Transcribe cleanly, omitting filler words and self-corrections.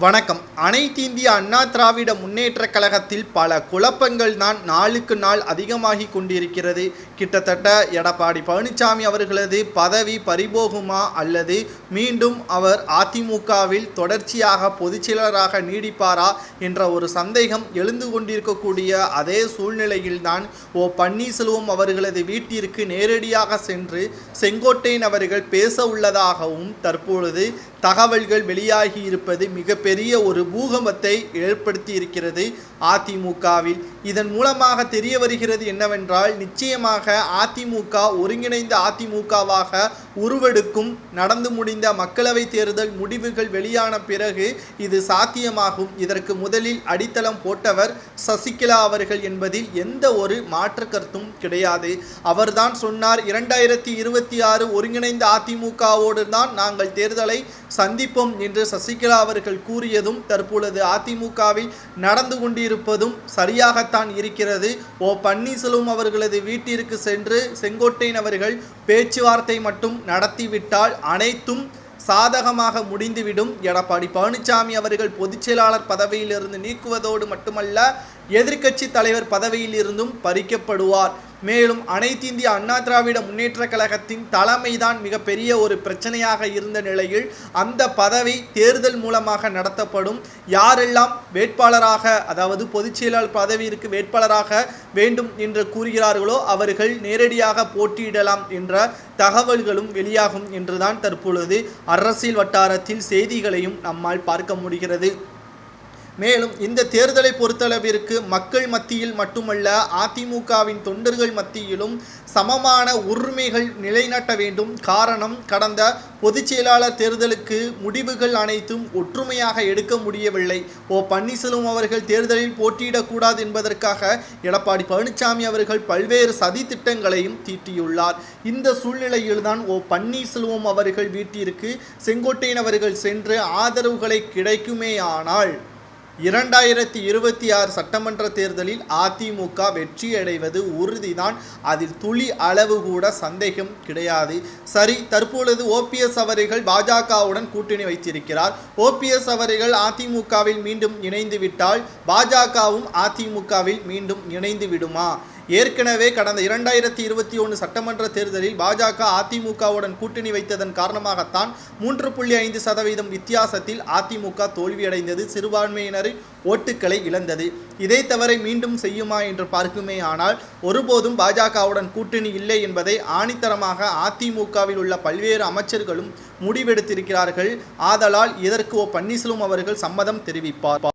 வணக்கம். அனைத்திந்திய அண்ணா திராவிட முன்னேற்றக் கழகத்தில் பல குழப்பங்கள் தான் நாளுக்கு நாள் அதிகமாகிக் கொண்டிருக்கிறது. கிட்டத்தட்ட எடப்பாடி பழனிசாமி அவர்களது பதவி பறிபோகுமா அல்லது மீண்டும் அவர் அதிமுகவில் தொடர்ச்சியாக பொதுச்செயலராக நீடிப்பாரா என்ற ஒரு சந்தேகம் எழுந்து கொண்டிருக்கக்கூடிய அதே சூழ்நிலையில்தான் பன்னீர்செல்வம் அவர்களது வீட்டிற்கு நேரடியாக சென்று செங்கோட்டையன் அவர்கள் பேச உள்ளதாகவும் தற்பொழுது தகவல்கள் வெளியாகி இருப்பது மிகப்பெரிய ஒரு பூகம்பத்தை ஏற்படுத்தி இருக்கிறது அதிமுகவில். இதன் மூலமாக தெரிய வருகிறது என்னவென்றால், நிச்சயமாக அதிமுக ஒருங்கிணைந்த அதிமுகவாக உருவெடுக்கும். நடந்து முடிந்த மக்களவை தேர்தல் முடிவுகள் வெளியான பிறகு இது சாத்தியமாகும். இதற்கு முதலில் அடித்தளம் போட்டவர் சசிகலா அவர்கள் என்பதில் எந்த ஒரு மாற்று கருத்தும் கிடையாது. அவர்தான் சொன்னார், 2026 ஒருங்கிணைந்த அதிமுகவோடு தான் நாங்கள் தேர்தலை சந்திப்போம் என்று சசிகலா அவர்கள் கூறியதும் தற்பொழுது அதிமுகவில் நடந்து கொண்டிருப்பதும் சரியாகத்தான் இருக்கிறது. பன்னீர்செல்வம் அவர்களது வீட்டிற்கு சென்று செங்கோட்டையன் அவர்கள் பேச்சுவார்த்தை மட்டும் நடத்திவிட்டால் அனைத்தும் சாதகமாக முடிந்துவிடும். எடப்பாடி பழனிசாமி அவர்கள் பொதுச்செயலாளர் பதவியிலிருந்து நீக்குவதோடு மட்டுமல்ல, எதிர்க்கட்சி தலைவர் பதவியில் இருந்தும் பறிக்கப்படுவார். மேலும் அனைத்திந்திய அண்ணா திராவிட முன்னேற்ற கழகத்தின் தலைமைதான் மிகப்பெரிய ஒரு பிரச்சனையாக இருந்த நிலையில் அந்த பதவி தேர்தல் மூலமாக நடத்தப்படும். யாரெல்லாம் வேட்பாளராக, அதாவது பொதுச்செயலாளர் பதவியிற்கு வேட்பாளராக வேண்டும் என்று கூறுகிறார்களோ அவர்கள் நேரடியாக போட்டியிடலாம் என்ற தகவல்களும் வெளியாகும் என்றுதான் தற்பொழுது அரசியல் வட்டாரத்தில் செய்திகளையும் நம்மால் பார்க்க முடிகிறது. மேலும் இந்த தேர்தலை பொறுத்தளவிற்கு மக்கள் மத்தியில் மட்டுமல்ல, அதிமுகவின் தொண்டர்கள் மத்தியிலும் சமமான உரிமைகள் நிலைநாட்ட வேண்டும். காரணம், கடந்த பொதுச் செயலாளர் தேர்தலுக்கு முடிவுகள் அனைத்தும் ஒற்றுமையாக எடுக்க முடியவில்லை. பன்னீர்செல்வம் அவர்கள் தேர்தலில் போட்டியிடக்கூடாது என்பதற்காக எடப்பாடி பழனிசாமி அவர்கள் பல்வேறு சதி திட்டங்களையும் தீட்டியுள்ளார். இந்த சூழ்நிலையில்தான் பன்னீர்செல்வம் அவர்கள் வீட்டிற்கு செங்கோட்டையன் அவர்கள் சென்று ஆதரவுகளை கிடைக்குமேயானால் 2026 சட்டமன்ற தேர்தலில் அதிமுக வெற்றியடைவது உறுதிதான். அதில் துளி அளவு கூட சந்தேகம் கிடையாது. சரி, தற்பொழுது ஓபிஎஸ் அவர்கள் பாஜகவுடன் கூட்டணி வைத்திருக்கிறார். ஓபிஎஸ் அவர்கள் அதிமுகவில் மீண்டும் இணைந்து விட்டால் பாஜகவும் அதிமுகவில் மீண்டும் இணைந்து விடுமா? ஏற்கனவே கடந்த 2021 சட்டமன்ற தேர்தலில் பாஜக அதிமுகவுடன் கூட்டணி வைத்ததன் காரணமாகத்தான் 3.5% வித்தியாசத்தில் அதிமுக தோல்வியடைந்தது, சிறுபான்மையினரின் ஓட்டுக்களை இழந்தது. இதை தவிர மீண்டும் செய்யுமா என்று பார்க்குமே ஆனால் ஒருபோதும் பாஜகவுடன் கூட்டணி இல்லை என்பதை ஆணித்தரமாக அதிமுகவில் உள்ள பல்வேறு அமைச்சர்களும் முடிவெடுத்திருக்கிறார்கள். ஆதலால் இதற்கு பன்னீர்செல்வம் அவர்கள் சம்மதம் தெரிவிப்பார்.